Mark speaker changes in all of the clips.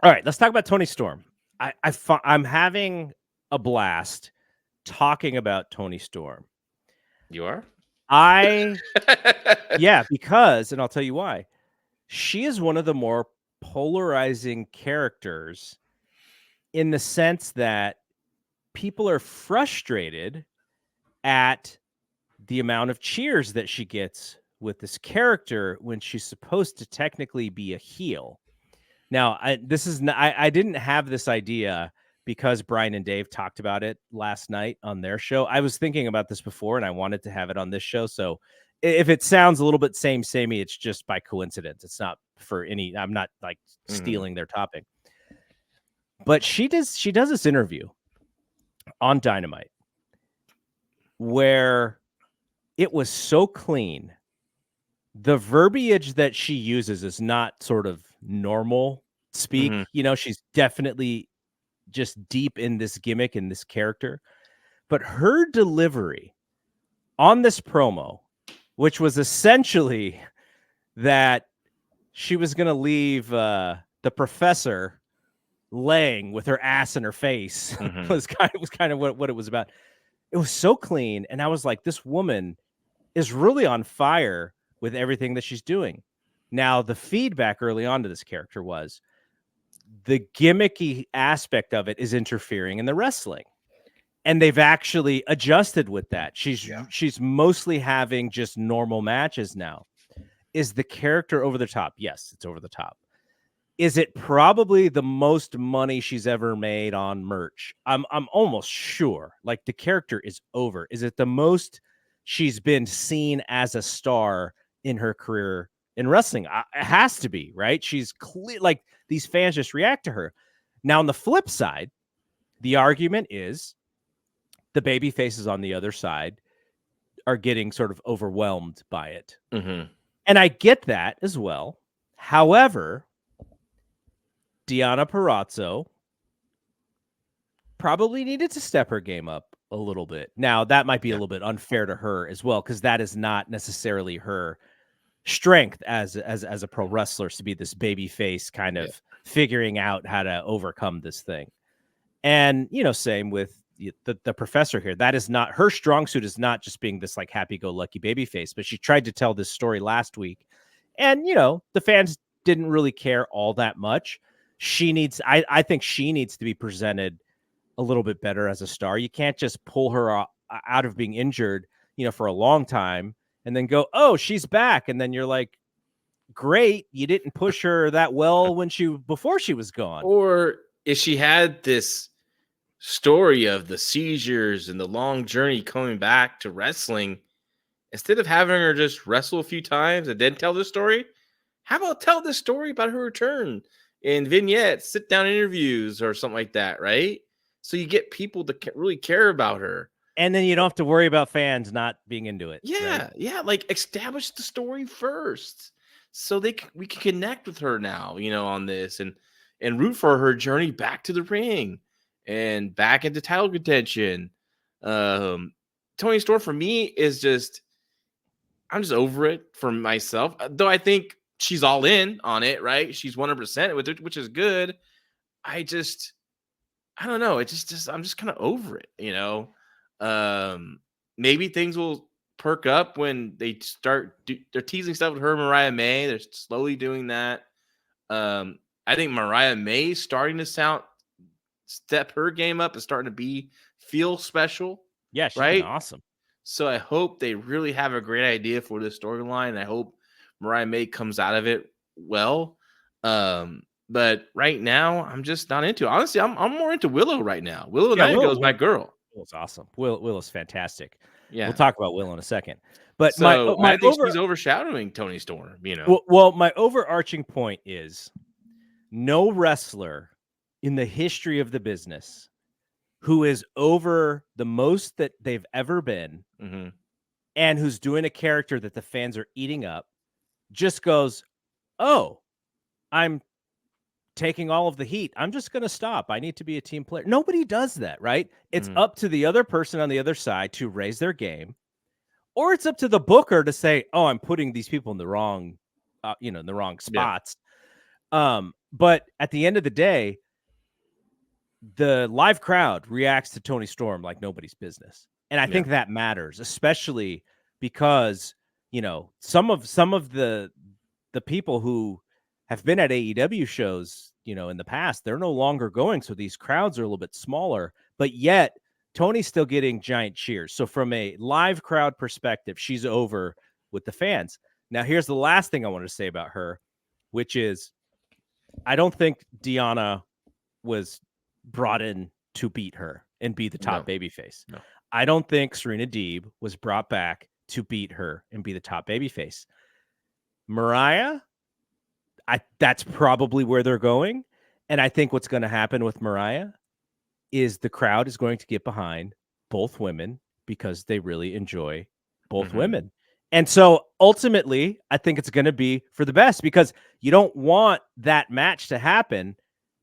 Speaker 1: All right, let's talk about Toni Storm. I'm having a blast talking about Toni Storm.
Speaker 2: You are?
Speaker 1: Yeah, because, and I'll tell you why. She is one of the more polarizing characters in the sense that people are frustrated at the amount of cheers that she gets with this character when she's supposed to technically be a heel. Now, I didn't have this idea because Brian and Dave talked about it last night on their show. I was thinking about this before, and I wanted to have it on this show. So if it sounds a little bit samey, it's just by coincidence. It's not for any. I'm not like stealing their topic. But she does this interview on Dynamite where it was so clean. The verbiage that she uses is not sort of normal speak. You know, she's definitely just deep in this gimmick and this character. But her delivery on this promo, which was essentially that she was going to leave the professor laying with her ass in her face, was kind of what it was about. It was so clean, and I was like, this woman is really on fire with everything that she's doing. Now, the feedback early on to this character was the gimmicky aspect of it is interfering in the wrestling. And they've actually adjusted with that. She's mostly having just normal matches now. Is the character over the top? Yes, it's over the top. Is it probably the most money she's ever made on merch? I'm almost sure. Like, the character is over. Is it the most she's been seen as a star in her career in wrestling? It has to be, right? She's clear. Like, these fans just react to her. Now, on the flip side, the argument is the baby faces on the other side are getting sort of overwhelmed by it. And I get that as well. However, Deonna Purrazzo probably needed to step her game up a little bit. Now, that might be a little bit unfair to her as well, because that is not necessarily her strength as a pro wrestler, to be this baby face kind of figuring out how to overcome this thing. And, you know, same with the professor here. That is not her strong suit, is not just being this like happy-go-lucky baby face, but she tried to tell this story last week. And, you know, the fans didn't really care all that much. I think she needs to be presented a little bit better as a star. You can't just pull her out of being injured, you know, for a long time and then go, oh, she's back. And then you're like, great, you didn't push her that well before she was gone.
Speaker 2: Or if she had this story of the seizures and the long journey coming back to wrestling, instead of having her just wrestle a few times and then tell the story, how about tell the story about her return in vignettes, sit down interviews or something like that, right? So you get people to really care about her.
Speaker 1: And then you don't have to worry about fans not being into it.
Speaker 2: Yeah,
Speaker 1: right?
Speaker 2: yeah. Like, establish the story first, so we can connect with her now, you know, on this and root for her journey back to the ring and back into title contention. Toni Storm for me is just, I'm just over it for myself. Though I think she's all in on it, right? She's 100% with it, which is good. I don't know. It's just I'm just kind of over it, you know. Maybe things will perk up when they start. They're teasing stuff with her, Mariah May. They're slowly doing that. I think Mariah May is starting to step her game up and starting to feel special.
Speaker 1: Yeah, she's
Speaker 2: right?
Speaker 1: been awesome.
Speaker 2: So I hope they really have a great idea for this storyline. I hope Mariah May comes out of it well. But right now, I'm just not into it. Honestly, I'm more into Willow right now. Willow Nightingale is my girl.
Speaker 1: Willow's awesome. Willow's fantastic.
Speaker 2: Yeah,
Speaker 1: we'll talk about Willow in a second. But
Speaker 2: so I think she's overshadowing Toni Storm. You know,
Speaker 1: well, my overarching point is no wrestler in the history of the business who is over the most that they've ever been, and who's doing a character that the fans are eating up, just goes, oh, I'm taking all of the heat. I'm just going to stop. I need to be a team player. Nobody does that, right? It's up to the other person on the other side to raise their game, or it's up to the booker to say, oh, I'm putting these people in the wrong, in the wrong spots. But at the end of the day, the live crowd reacts to Toni Storm like nobody's business. And I
Speaker 2: Yeah.
Speaker 1: think that matters, especially because, some of the people who have been at AEW shows, in the past, they're no longer going. So these crowds are a little bit smaller, but yet Tony's still getting giant cheers. So from a live crowd perspective, she's over with the fans. Now, here's the last thing I want to say about her, which is I don't think Deanna was brought in to beat her and be the top
Speaker 2: No.
Speaker 1: babyface.
Speaker 2: No.
Speaker 1: I don't think Serena Deeb was brought back to beat her and be the top babyface. Mariah, that's probably where they're going. And I think what's going to happen with Mariah is the crowd is going to get behind both women because they really enjoy both women. And so ultimately, I think it's going to be for the best because you don't want that match to happen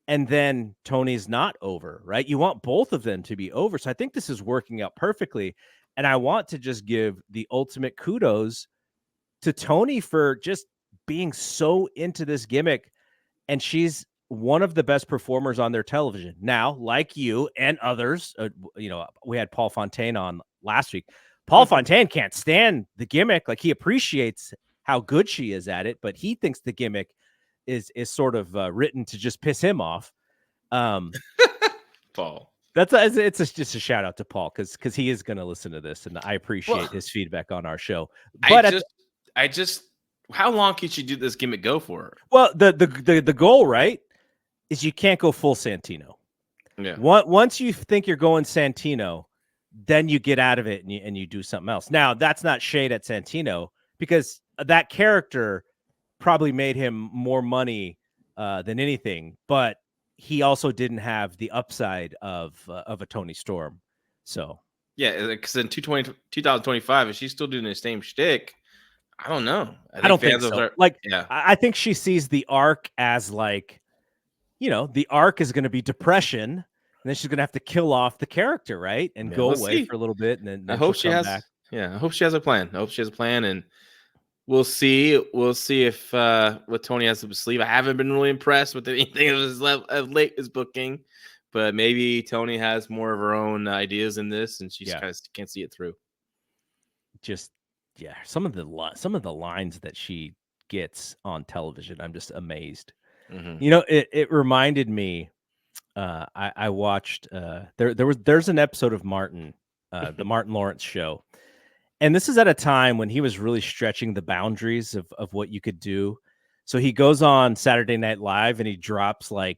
Speaker 1: and then Tony's not over, right? You want both of them to be over. So I think this is working out perfectly. And I want to just give the ultimate kudos to Toni for just being so into this gimmick. And she's one of the best performers on their television. Now, like you and others, we had Paul Fontaine on last week. Paul Fontaine can't stand the gimmick. Like, he appreciates how good she is at it, but he thinks the gimmick is sort of written to just piss him off.
Speaker 2: Paul.
Speaker 1: Just a shout out to Paul because he is going to listen to this, and I appreciate his feedback on our show. But
Speaker 2: I just how long can she do this gimmick go for?
Speaker 1: Well, the goal, right, is you can't go full Santino.
Speaker 2: Yeah.
Speaker 1: Once you think you're going Santino, then you get out of it and you do something else. Now, that's not shade at Santino because that character probably made him more money than anything, but he also didn't have the upside of a Toni Storm. So
Speaker 2: yeah, because in 2025, if she's still doing the same shtick, I don't know.
Speaker 1: I don't think so. I think she sees the arc as like, the arc is going to be depression, and then she's going to have to kill off the character, right, and go away for a little bit, and then
Speaker 2: I hope she has.
Speaker 1: Back.
Speaker 2: Yeah, I hope she has a plan. And we'll see. We'll see if what Toni has up his sleeve. I haven't been really impressed with anything of late his booking, but maybe Toni has more of her own ideas in this, and she just kind of can't see it through.
Speaker 1: Just some of the lines that she gets on television, I'm just amazed. It reminded me. I watched. There's an episode of Martin, the Martin Lawrence show. And this is at a time when he was really stretching the boundaries of what you could do. So he goes on Saturday Night Live and he drops like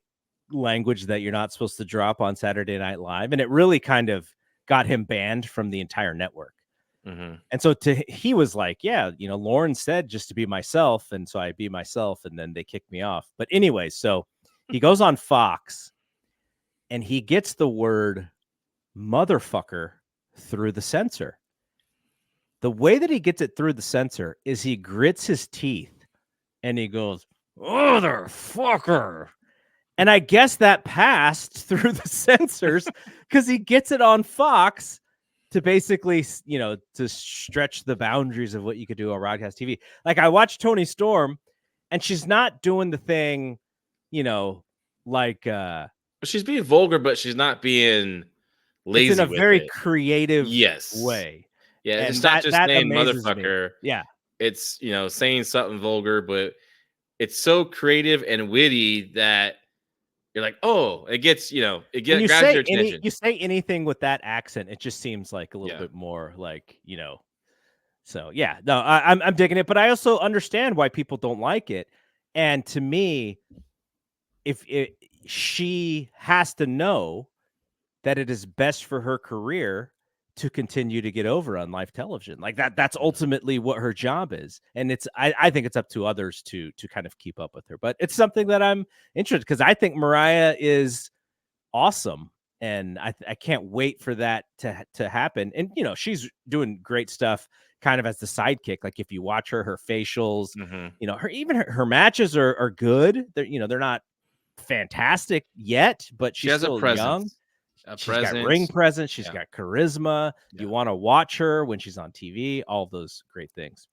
Speaker 1: language that you're not supposed to drop on Saturday Night Live. And it really kind of got him banned from the entire network. And so he was like, yeah, Lauren said just to be myself. And so I be myself. And then they kicked me off. But anyway, so he goes on Fox and he gets the word motherfucker through the censor. The way that he gets it through the censor is he grits his teeth and he goes, motherfucker. And I guess that passed through the censors because he gets it on Fox to basically, to stretch the boundaries of what you could do on broadcast TV. Like, I watched Toni Storm and she's not doing the thing, like,
Speaker 2: she's being vulgar, but she's not being lazy.
Speaker 1: It's in a very creative way.
Speaker 2: Yeah, it's not just saying motherfucker.
Speaker 1: Me. Yeah.
Speaker 2: It's, saying something vulgar, but it's so creative and witty that you're like, oh, it gets, grabs your attention.
Speaker 1: You say anything with that accent, it just seems like a little bit more like, So, yeah, no, I'm digging it, but I also understand why people don't like it. And to me, she has to know that it is best for her career to continue to get over on live television. Like that's ultimately what her job is. And I think it's up to others to kind of keep up with her, but it's something that I'm interested because I think Mariah is awesome. And I can't wait for that to happen. And, she's doing great stuff kind of as the sidekick. Like if you watch her facials, her matches are good. They're not fantastic yet, but she's
Speaker 2: has
Speaker 1: still
Speaker 2: a presence.
Speaker 1: young. She's got ring presence. She's got charisma. You want to watch her when she's on TV. All those great things.